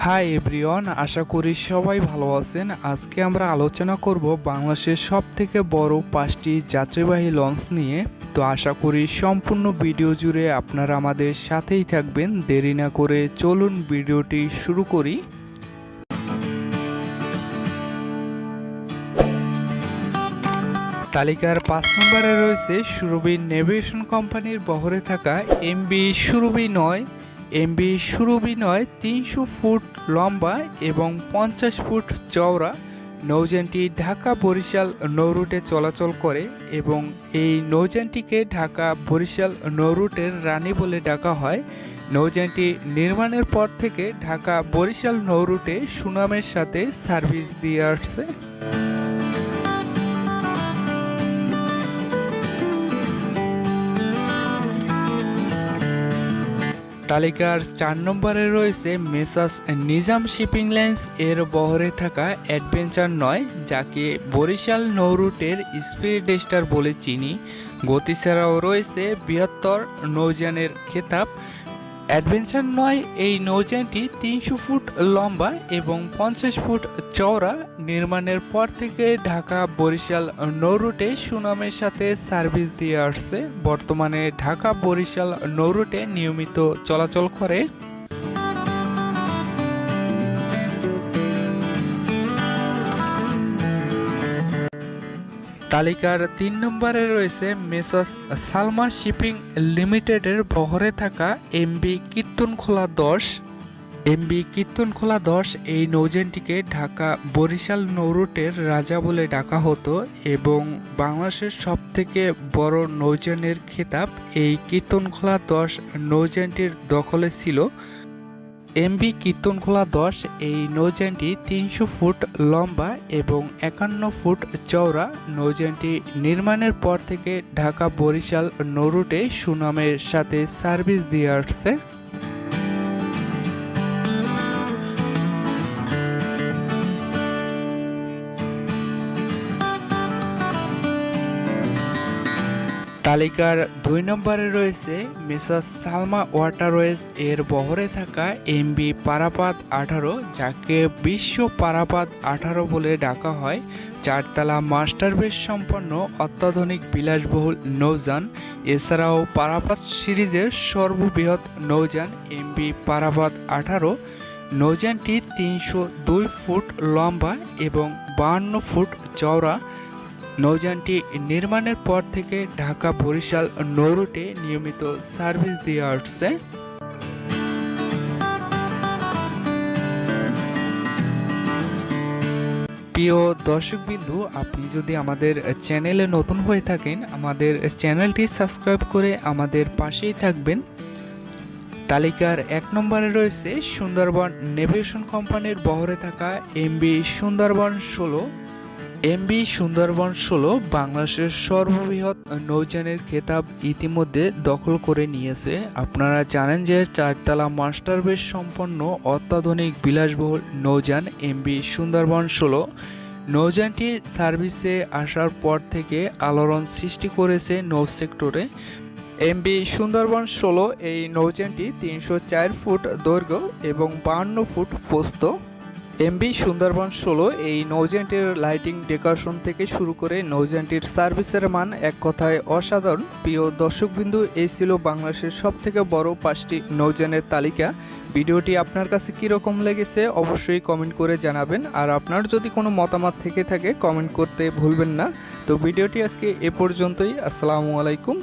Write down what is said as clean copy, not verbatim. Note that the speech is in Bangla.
হাই এভরিওয়ান, আশা করি সবাই ভালো আছেন। আজকে আমরা আলোচনা করব বাংলাদেশের সবথেকে বড় 5টি যাত্রীবাহী লঞ্চ নিয়ে। তো আশা করি সম্পূর্ণ ভিডিও জুড়ে আপনারা আমাদের সাথেই থাকবেন। দেরি না করে চলুন ভিডিওটি শুরু করি। তালিকার 5 নম্বরে রয়েছে সুরভি নেভিগেশন কোম্পানির বহরে থাকা এমভি সুরভি 9। এমভি সুরভি 9 300 ফুট লম্বা এবং 50 ফুট চওড়া। নৌযানটি ঢাকা বরিশাল নৌরুটে চলাচল করে এবং এই নৌযানটিকে ঢাকা বরিশাল নৌরুটের রানী বলে ডাকা হয়। নৌযানটি নির্মাণের পর থেকে ঢাকা বরিশাল নৌরুটে সুনামের সাথে সার্ভিস দিয়ে আসছে। তালিকার 4 নম্বরে রয়েছে মেসার্স নিজাম শিপিং লাইন্স এর বহরে থাকা অ্যাডভেঞ্চার 9, যাকে বরিশাল নৌরুটের স্পিরিট স্টার বলে চিনি। গতি ছাড়াও রয়েছে বৃহত্তর নৌযানের খেতাব। অ্যাডভেঞ্চার 9 এই নৌযানটি 300 ফুট লম্বা এবং 50 ফুট চওড়া। নির্মাণের পর থেকে ঢাকা বরিশাল নৌরুটে সুনামের সাথে সার্ভিস দিয়ে আসছে। বর্তমানে ঢাকা বরিশাল নৌরুটে নিয়মিত চলাচল করে। তালিকার 3 নম্বরে রয়েছে মেসার্স সালমা শিপিং লিমিটেডের বহরে থাকা এমভি কীর্তনখোলা 10। এমভি কীর্তনখোলা 10 এই নৌযানটিকে ঢাকা বরিশাল নৌরুটের রাজা বলে ডাকা হতো এবং বাংলাদেশের সবথেকে বড় নৌযানের খেতাব এই কীর্তনখোলা 10 নৌযানটির দখলে ছিল। এমভি কীর্তনখোলা 10 এই নৌযানটি 300 ফুট লম্বা এবং 51 ফুট চওড়া। নৌযানটি নির্মাণের পর থেকে ঢাকা বরিশাল নৌরুটে সুনামের সাথে সার্ভিস দিয়ে আসছে। তালিকার 2 নম্বরে রয়েছে মেসার্স সালমা ওয়াটারওয়েজ এর বহরে থাকা এমভি পারাপাত 18, যাকে বিশ্ব পারাপাত 18 বলে ডাকা হয়। 4তলা মাস্টার বেস সম্পন্ন অত্যাধুনিক বিলাসবহুল নৌযান। এছাড়াও পারাপাত সিরিজের সর্ববৃহৎ নৌযান এমভি পারাপাত 18। নৌযানটি 302 ফুট লম্বা এবং 52 ফুট চওড়া। নৌযানটি নির্মাণের পর থেকে ঢাকা বরিশাল নৌরুটে নিয়মিত সার্ভিস দিয়ে আসছে। প্রিয় দর্শকবিন্দু, আপনি যদি আমাদের চ্যানেলে নতুন হয়ে থাকেন, আমাদের চ্যানেলটি সাবস্ক্রাইব করে আমাদের পাশেই থাকবেন। তালিকার 1 নম্বরে রয়েছে সুন্দরবন নেভিগেশন কোম্পানির বহরে থাকা এমভি সুন্দরবন 16। এমভি সুন্দরবন 16 বাংলাদেশের সর্ববৃহৎ নৌযানের খেতাব ইতিমধ্যে দখল করে নিয়েছে। আপনারা জানেন যে 4তলা মাস্টার বেস সম্পন্ন অত্যাধুনিক বিলাসবহুল নৌযান এমভি সুন্দরবন 16। নৌযানটি সার্ভিসে আসার পর থেকে আলোড়ন সৃষ্টি করেছে নৌ সেক্টরে। এমভি সুন্দরবন 16 এই নৌযানটি 304 ফুট দৈর্ঘ্য এবং 52 ফুট প্রস্থ। এমভি সুন্দরবন 16 এই নৌযানটির লাইটিং ডেকোরেশন থেকে শুরু করে নৌযানটির সার্ভিসের মান এক কথায় অসাধারণ। প্রিয় দর্শকবিন্দু, এই ছিল বাংলাদেশের সবথেকে বড় 5টি নৌযানের তালিকা। ভিডিওটি আপনার কাছে কীরকম লেগেছে অবশ্যই কমেন্ট করে জানাবেন। আর আপনার যদি কোনো মতামত থেকে থাকে কমেন্ট করতে ভুলবেন না। তো ভিডিওটি আজকে এ পর্যন্তই। আসসালামু আলাইকুম।